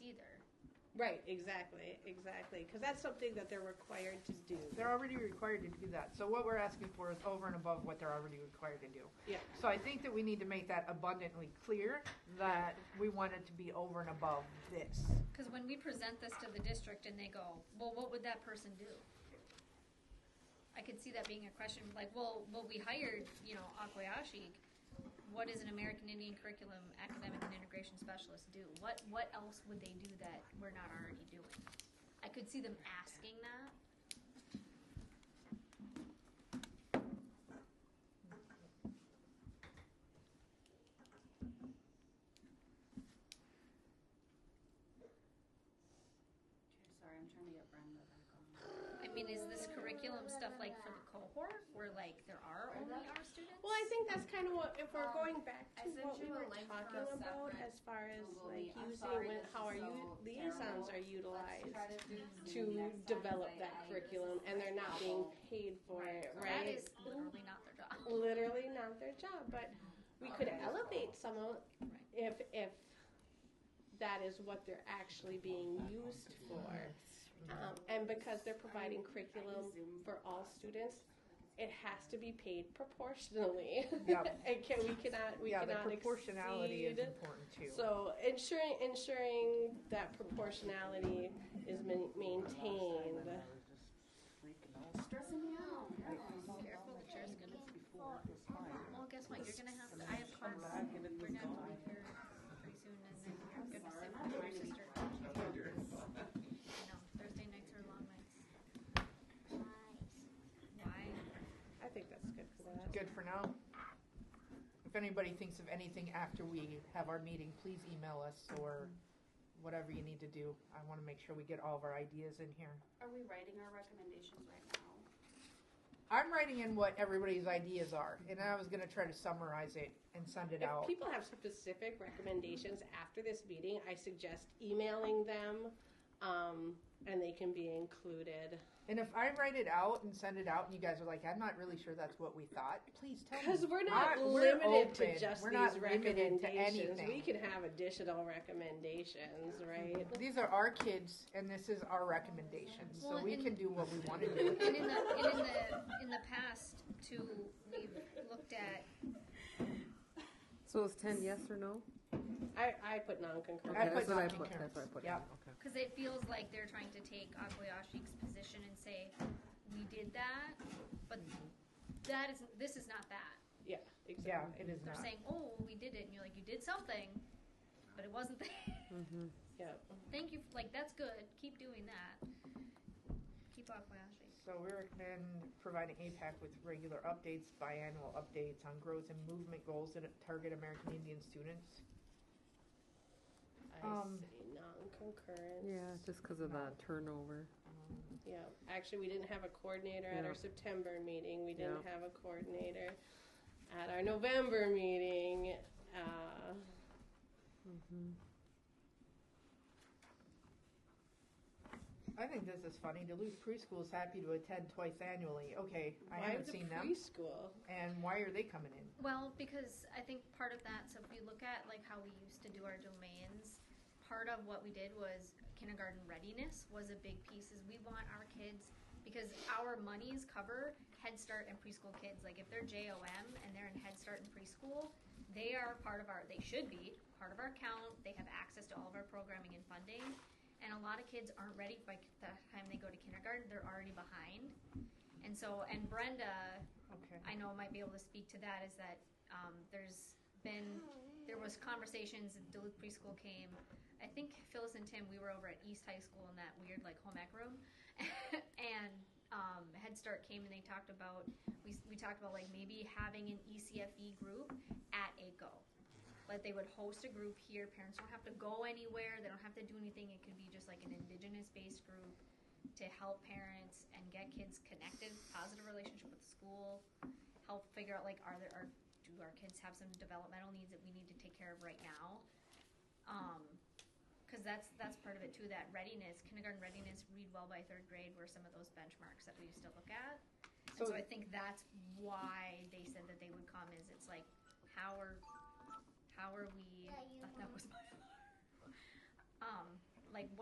either. Right, exactly, because that's something that they're required to do. They're already required to do that. So what we're asking for is over and above what they're already required to do. Yeah. So I think that we need to make that abundantly clear that we want it to be over and above this. Because when we present this to the district and they go, well, what would that person do? I could see that being a question, like, well, we hired, Akwayashi. What does an American Indian Curriculum Academic and Integration Specialist do? What else would they do that we're not already doing? I could see them asking that. Sorry, I'm trying to get Brenda back on. I mean, is this curriculum stuff like for the cohort where like there are only our students? Well, I think that's kind of what, if we're going back to what we you a were link talking for a about separate as far as Google like Meet. I'm using sorry, when, this how is our so liaisons terrible. are utilized Let's try to do to Zoom next time, develop say, that hey, curriculum, this and is they're not being awful. paid for it, That right? is literally not their job. Literally not their job, but we could elevate some of if that is what they're actually being used for. And because they're providing curriculum for all students, it has to be paid proportionally. Yep. We cannot The proportionality exceed. is important too. So ensuring that proportionality is maintained. Stressing me out. Careful, the chair's gonna. Well, guess what? You're gonna have to. I have class. We're gonna have to leave here pretty soon, and then you're gonna sit with your sister. I know Thursday nights are long nights. Why? I think that's good for that. Good for now. If anybody thinks of anything after we have our meeting, please email us or whatever you need to do. I want to make sure we get all of our ideas in here. Are we writing our recommendations right now? I'm writing in what everybody's ideas are, and I was going to try to summarize it and send it If out. people have specific recommendations after this meeting, I suggest emailing them, and they can be included. And if I write it out and send it out and you guys are like, I'm not really sure that's what we thought, please tell me. Because we're not We're limited to open. just We're these not limited to recommendations. anything. We can have additional recommendations, right? These are our kids, and this is our recommendations, so Well, we and- can do what we want to do. And in the past too, we've looked at. So is 10 yes or no? I put non-concurrent. I put that's what I non-concurrent. put. That's what I put. Yep. in. Okay. Because it feels like they're trying to take Akbayashi's position and say, we did that, but this is not that. Yeah, Yeah, exactly. it is They're not. saying, oh, we did it, and you're like, you did something, but it wasn't that. Mm-hmm. Yeah. Thank you, like, that's good, keep doing that. Keep Akbayashi. So we recommend providing AIPAC with regular updates, biannual updates on growth and movement goals that target American Indian students. I say non-concurrent. Yeah, just because of the turnover. Yeah, actually, we didn't have a coordinator at Yeah. our September meeting. We didn't Yeah. have a coordinator at our November meeting. Mm-hmm. I think this is funny. Duluth Preschool is happy to attend twice annually. Okay, I Why haven't the seen them. preschool? And why are they coming in? Well, because I think part of that, so if we look at like how we used to do our domains, part of what we did was kindergarten readiness was a big piece, is we want our kids, because our monies cover Head Start and preschool kids. Like if they're JOM and they're in Head Start and preschool, they are part of they should be part of our account. They have access to all of our programming and funding. And a lot of kids aren't ready by the time they go to kindergarten. They're already behind. And so, and Brenda, Okay. I know might be able to speak to that, is that there was conversations, Duluth Preschool came, I think Phyllis and Tim, we were over at East High School in that weird like home ec room, and Head Start came and they talked about, we talked about like maybe having an ECFE group at ACO. Like they would host a group here, parents don't have to go anywhere, they don't have to do anything, it could be just like an indigenous-based group to help parents and get kids connected, positive relationship with the school, help figure out like do our kids have some developmental needs that we need to take care of right now? Because that's part of it too, that readiness, kindergarten readiness, read well by third grade were some of those benchmarks that we used to look at. And so I think that's why they said that they would come, is it's like, how are we, that was my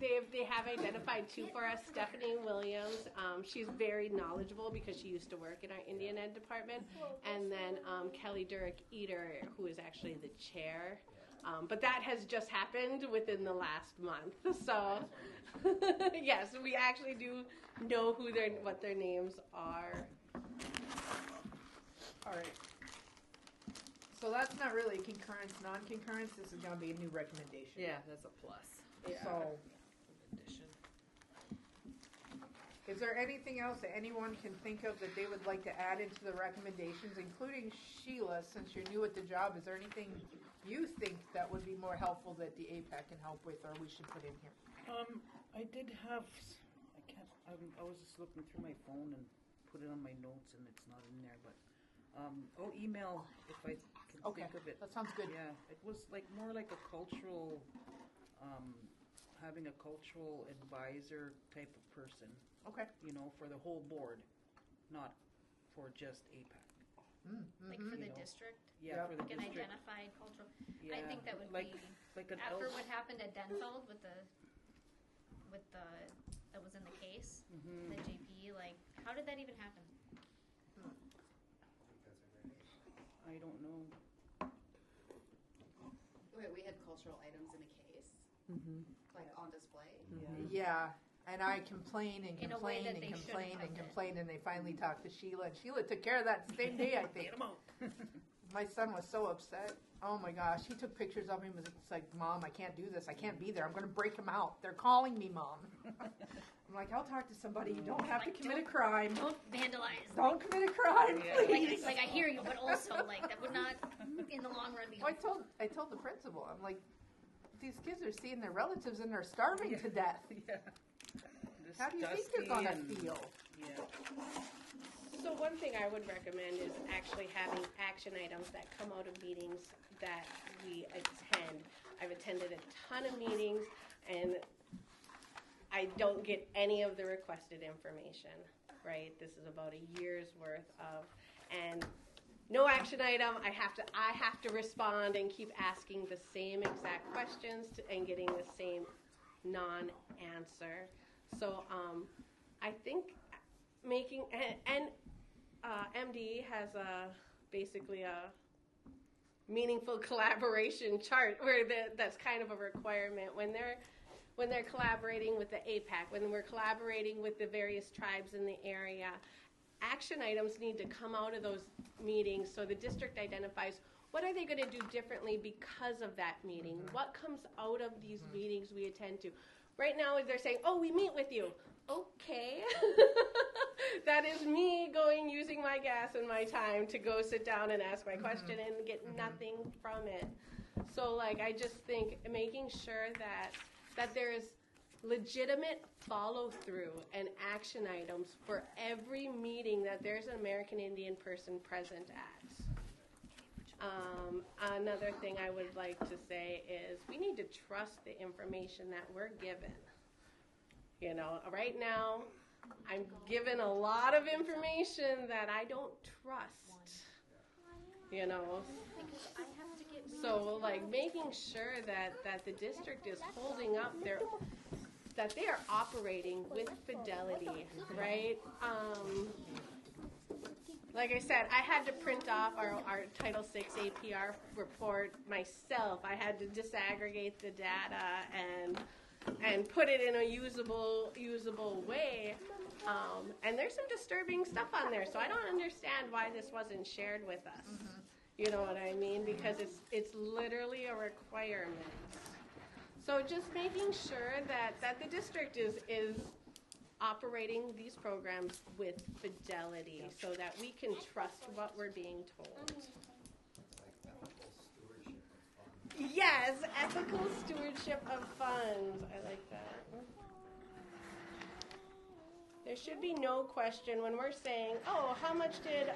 they have identified two for us. Stephanie Williams, she's very knowledgeable because she used to work in our Indian Ed department, and then Kelly Durek-Eater, who is actually the chair. But that has just happened within the last month. So, yes, we actually do know what their names are. All right. So that's not really concurrence, non-concurrence. This is going to be a new recommendation. Yeah, that's a plus. Yeah. So, Addition. is there anything else that anyone can think of that they would like to add into the recommendations, including Sheila, since you're new at the job? Is there anything you think that would be more helpful that the AIPAC can help with, or we should put in here? I did have, I was just looking through my phone and put it on my notes and it's not in there, but, I'll email if I can think of it. That sounds good. Yeah, it was like more like a cultural, having a cultural advisor type of person, Okay. you know, for the whole board, not for just AIPAC. Like for the You know. district, Yeah, for the like an district. identified cultural. Yeah, I think that would like, be like an after else. what happened at Denfeld with the that was in the case, Mhm. the JP. Like, how did that even happen? I don't know. Wait, we had cultural items in a case, like on display. Yeah, and I complained and In a way complained that and they shouldn't complained and have did. complained, and they finally talked to Sheila, and Sheila took care of that same day, I think. Get 'em out. My son was so upset. Oh my gosh, he took pictures of him. It's like, Mom, I can't do this. I can't be there. I'm going to break him out. They're calling me, Mom. I'm like, I'll talk to somebody. You don't have to Like, commit a crime. Don't vandalize. Don't commit a crime. Like I hear you, but also like that would not, in the long run, be. Well, I told the principal, I'm like, these kids are seeing their relatives and they're starving to death. Yeah. How do you think they're going to Disgusting feel? Yeah. So one thing I would recommend is actually having action items that come out of meetings that we attend. I've attended a ton of meetings and I don't get any of the requested information, right? This is about a year's worth of, and no action item. I have to respond and keep asking the same exact questions and getting the same non-answer. So I think making and MD has basically a meaningful collaboration chart where that's kind of a requirement when they're collaborating with the AIPAC, when we're collaborating with the various tribes in the area. Action items need to come out of those meetings so the district identifies what are they going to do differently because of that meeting. What comes out of these meetings we attend to. Right now they're saying, oh, we meet with you. Okay. That is me using my gas and my time to go sit down and ask my question and get nothing from it. So like I just think making sure that there is legitimate follow-through and action items for every meeting that there's an American Indian person present at. Another thing I would like to say is we need to trust the information that we're given. You know, right now I'm given a lot of information that I don't trust. You know, so like making sure that the district is holding up that they are operating with fidelity, right? Like I said, I had to print off our Title VI APR report myself. I had to disaggregate the data and put it in a usable way. And there's some disturbing stuff on there, so I don't understand why this wasn't shared with us. You know what I mean? Because it's literally a requirement. So just making sure that the district is operating these programs with fidelity so that we can trust what we're being told. It's like ethical stewardship of funds. Yes, ethical stewardship of funds. I like that. There should be no question when we're saying, oh, how much did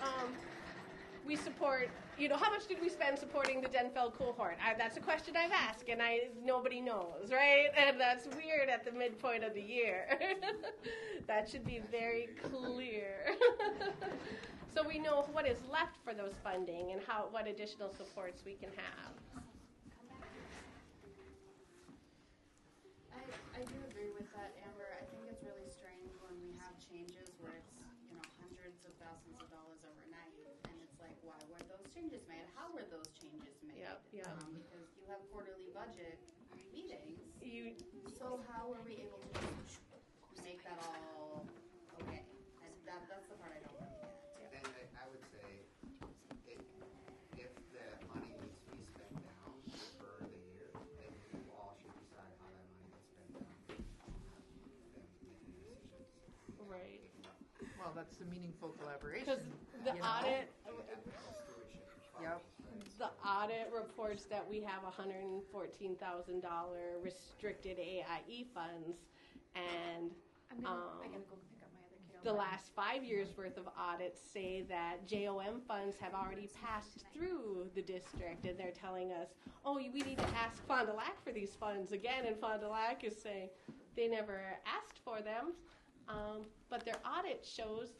we support, how much did we spend supporting the Denfeld cohort? That's a question I've asked, and nobody knows, right? And that's weird at the midpoint of the year. That should be very clear. So we know what is left for those funding and what additional supports we can have. I I do agree with that, Amber. I think it's really strange when we have changes where it's, hundreds of thousands of dollars overnight, and it's like, why were those changes made? How were those changes made? Yep. Because you have quarterly budget meetings, You, so how are we able to just make that all okay? And that's the part I don't really get. And I would say, if the money needs to be spent down for the year, then you all should decide how that money gets spent down. Them making decisions. right. Well, that's the meaningful Because collaboration. the you know? audit, Ethical stewardship. Yep. the audit reports that we have $114,000 restricted AIE funds, and I gotta go pick up my other kiddo. the last 5 years worth of audits say that JOM funds have already passed through the district, and they're telling us, oh, we need to ask Fond du Lac for these funds again, and Fond du Lac is saying they never asked for them, but their audit shows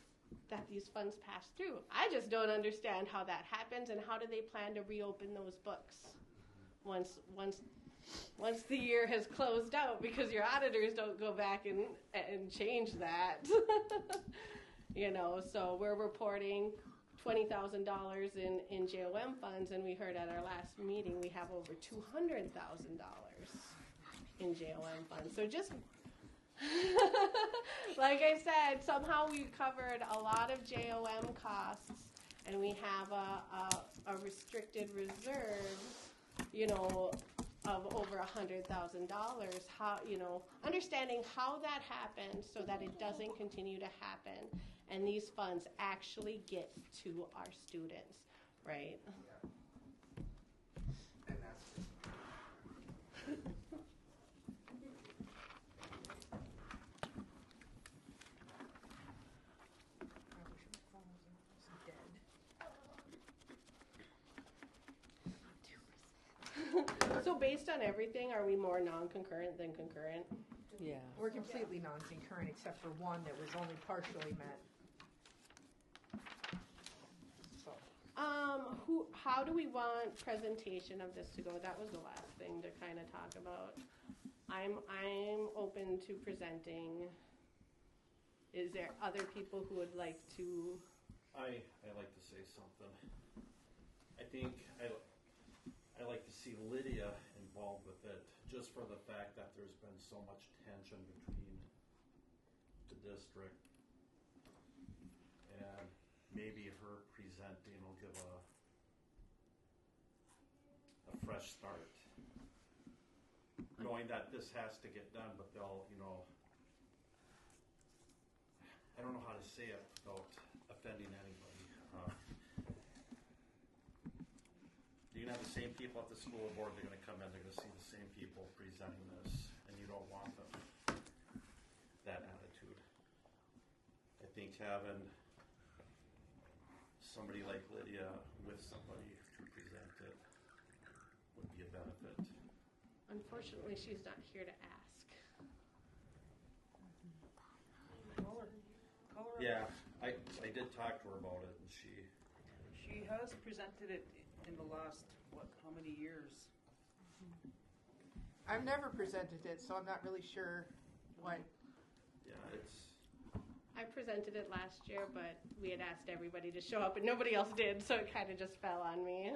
that these funds pass through. I just don't understand how that happens, and how do they plan to reopen those books once the year has closed out, because your auditors don't go back and change that. So we're reporting $20,000 in JOM funds, and we heard at our last meeting we have over $200,000 in JOM funds. So just like I said, somehow we covered a lot of JOM costs, and we have a restricted reserve, of over $100,000. How, understanding how that happened so that it doesn't continue to happen, and these funds actually get to our students, right? And that's just I wish my phone wasn't dead. So based on everything, are we more non-concurrent than concurrent? Yeah. We're completely non-concurrent except for one that was only partially met. So, How do we want presentation of this to go? That was the last thing to kind of talk about. I'm open to presenting. Is there other people who would like to? I like to say something. I think I like to see Lydia involved with it, just for the fact that there's been so much tension between the district, and maybe her presenting will give a fresh start, knowing that this has to get done, but they'll, I don't know how to say it without offending anybody. You're going to have the same people at the school board. They're going to come in. They're going to see the same people presenting this, and you don't want them, that attitude. I think having somebody like Lydia with somebody to present it would be a benefit. Unfortunately, she's not here to ask. Yeah, I did talk to her about it, and she has presented it in the last, how many years? I've never presented it, so I'm not really sure what. Yeah, it's. I presented it last year, but we had asked everybody to show up, and nobody else did, so it kind of just fell on me.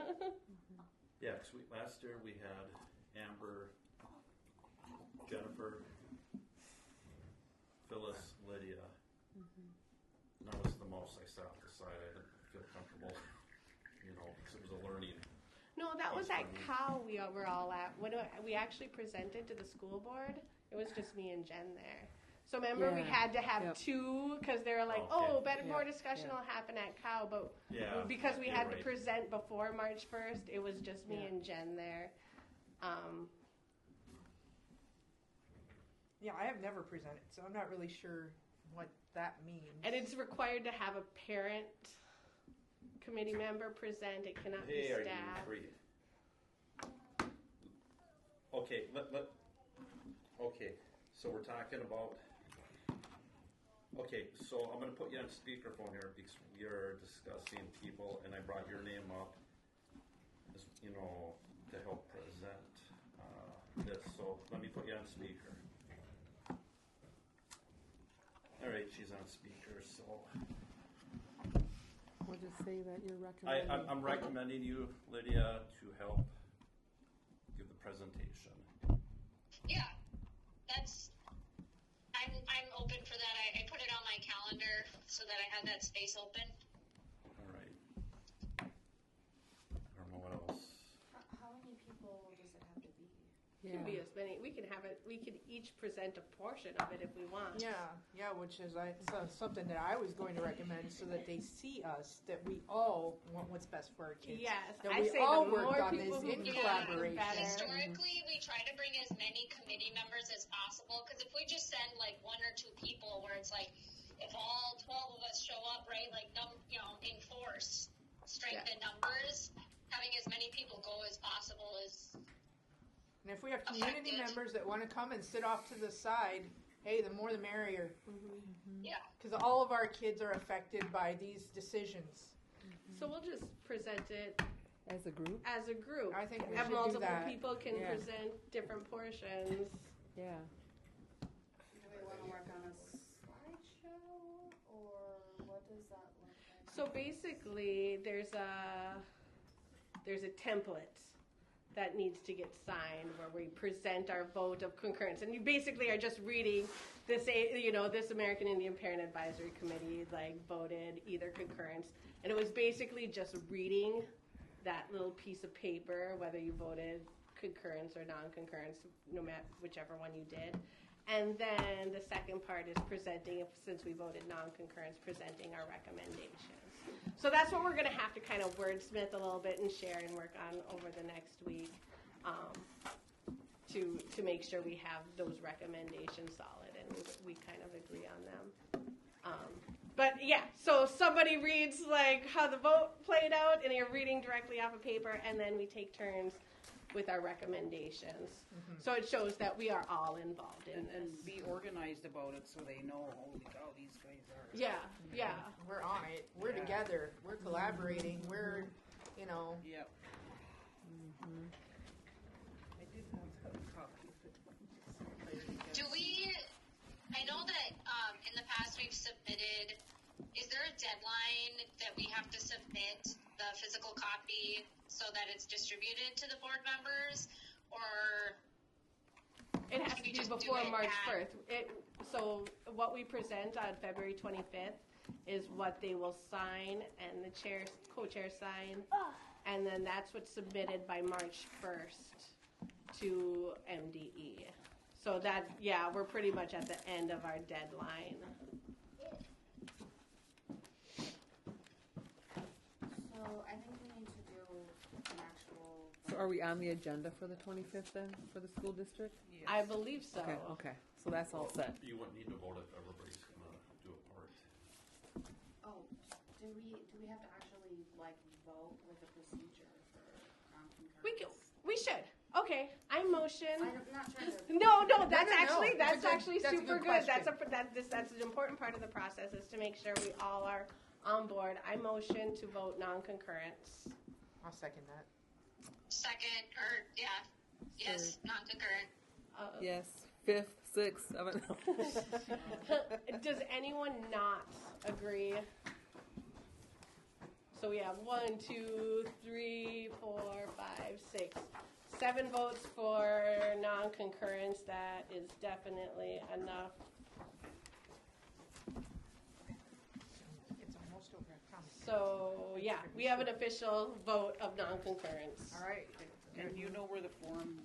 Yeah, because last year we had Amber, Jennifer, Phyllis, Lydia. And that was the most I sat off the side. I didn't feel comfortable, because it was a learning. No, that was at Cal we were all at. When we actually presented to the school board, it was just me and Jen there. So remember, we had to have two, because they were like, more discussion will happen at Cal, but because we had to present before March 1st, it was just me and Jen there. Yeah, I have never presented, so I'm not really sure what that means. And it's required to have a parent committee member present. It cannot be Hey, are staff. you free? Okay, okay, so we're talking about. Okay, so I'm going to put you on speakerphone here because you're discussing people, and I brought your name up, as, to help present this. So let me put you on speaker. believe she's on speaker, so. We'll just say that you're recommending. I'm recommending you, Lydia, to help give the presentation. Yeah, I'm open for that. I put it on my calendar so that I have that space open. All right. I don't know what else. How many people does it have to be? Can be as many. We can have it. We could each present a portion of it if we want. Yeah, which is something that I was going to recommend, so that they see us, that we all want what's best for our kids. Yes, that I we say all the worked more on people this who in do it, collaboration. the better. Historically, we try to bring as many committee members as possible, because if we just send like 1 or 2 people, where it's like, if all 12 of us show up, right, like, in force, strength in numbers, having as many people go as possible is. And if we have community members that want to come and sit off to the side, hey, the more the merrier. Yeah. Because all of our kids are affected by these decisions. So we'll just present it As a group? as a group. I think we have should do multiple that. people can Yeah. present different portions. Yeah. Do we want to work on a slideshow, or what does that look like? So basically, there's a template that needs to get signed where we present our vote of concurrence, and you basically are just reading this. This American Indian Parent Advisory Committee voted either concurrence, and it was basically just reading that little piece of paper, whether you voted concurrence or non-concurrence, no matter whichever one you did. And then the second part is presenting, since we voted non-concurrence, presenting our recommendations. So that's what we're going to have to kind of wordsmith a little bit and share and work on over the next week to make sure we have those recommendations solid and we kind of agree on them. But yeah, so somebody reads how the vote played out, and you're reading directly off of paper, and then we take turns with our recommendations. So it shows that we are all involved in And this. be organized about it so they know, holy cow, these guys are. Yeah. We're on it. We're together. We're collaborating. We're, Yep. I did have a copy of it. Do we, I know that in the past we've submitted, is there a deadline that we have to submit the physical copy so that it's distributed to the board members, or It has Can to we be just do before it March at- 1st. So what we present on February 25th is what they will sign and the co-chairs sign, and then that's what's submitted by March 1st to MDE. So we're pretty much at the end of our deadline. So I think we need to do an actual. So are we on the agenda for the 25th then, for the school district? Yes. I believe so. Okay. So that's all set. You wouldn't need to vote if everybody's gonna do a part. Oh, do we have to actually vote with a procedure for non-concurrence? We should. Okay, I motion. I'm not trying to. No, that's no. actually That's actually a super good good. question. That's an important part of the process is to make sure we all are on board. I motion to vote non-concurrence. I'll second that. second, or, yes, non-concurrent. Yes. 5th, 6th, 7th. Does anyone not agree? So we have 1, 2, 3, 4, 5, 6, 7 votes for non-concurrence. That is definitely enough. It's almost over, I promise. So we have an official vote of non-concurrence. All right. And you know where the forms,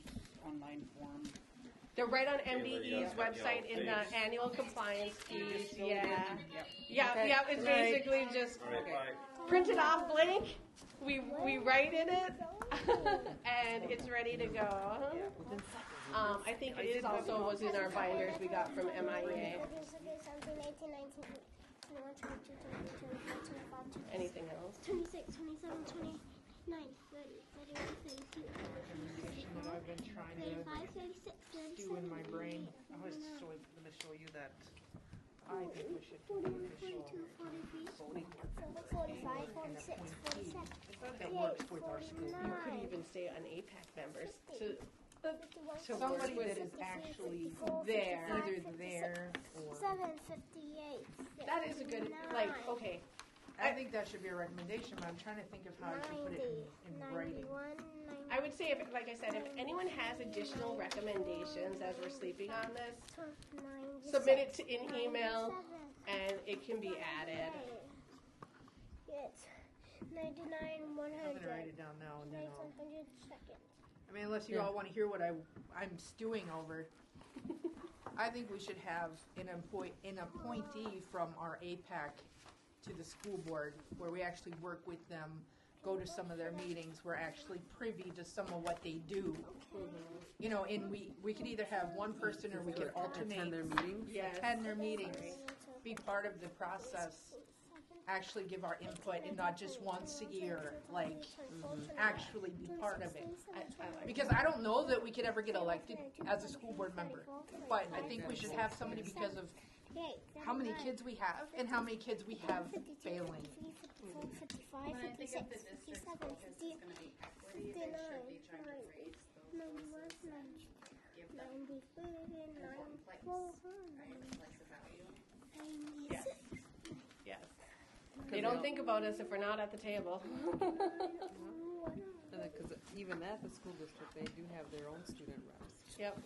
online form. They're right on Yeah, MDE's yeah, website in the page. annual compliance fees. Yeah. Yep. Yeah, it's basically just All right, bye. print it off blank. We write in it, and it's ready to go. I think it is also was in our binders we got from MIA. Anything else? 26, 27, 29, 30, 31, 32, That I've been trying to 35, 36, 37, do in my brain. I was let me show you that. I think we should do 41, official 42, 43, voting. 45, 46, 47, that works with our school. 49. You could even say on AIPAC members to So Somebody that is actually there. either there or. 758. That is a good, like, okay. I think that should be a recommendation, but I'm trying to think of how I should put it in writing. 91, I would say, if, like I said, if anyone has additional recommendations as we're sleeping on this, submit it to an email and it can be added. It's 99, 100. I'm gonna write it down now and then I'll. 100 seconds. I mean, unless you all want to hear what I'm stewing over. I think we should have an appointee from our AIPAC to the school board, where we actually work with them, go to some of their meetings, we're actually privy to some of what they do. You know, and we could either have one person or we could alternate. Attend their meetings. Yes. Attend their meetings, be part of the process, actually give our input, and not just once a year, like, actually be part of it. Because I don't know that we could ever get elected as a school board member, but I think we should have somebody because of how many kids we have and how many kids we have failing. But I think if the district's focus is going to be equity, they should be trying to raise those voices and give them their own place, right? Place of value. Yes. Yes. They don't think about us if we're not at the table. Because even at the school district, they do have their own student reps. Yep.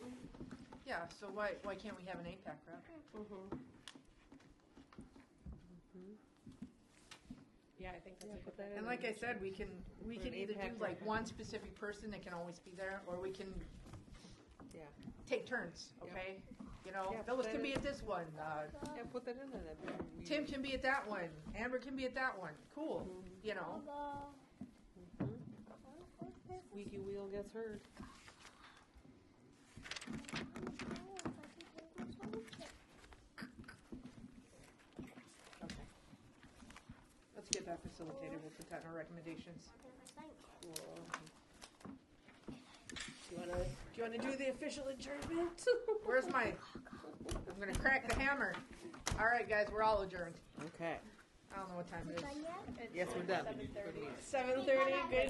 Yeah, so why can't we have an AIPAC rep? Yeah, I think that's a good that And like I said, we can an either do AIPAC like rep. one specific person that can always be there, or we can Yeah. take turns, Yep. okay? You know, Yeah, Phyllis put can that be in. at this one, Yeah, put that in there. Tim can be at that one, Amber can be at that one. Cool, you know. Squeaky wheel gets heard. Okay. Let's get that facilitated. We'll put that in our recommendations. Do you wanna do the official adjournment? Where's my? I'm gonna crack the hammer. All right, guys, we're all adjourned. Okay. I don't know what time it is. Yes, we're done. 7:30. Good.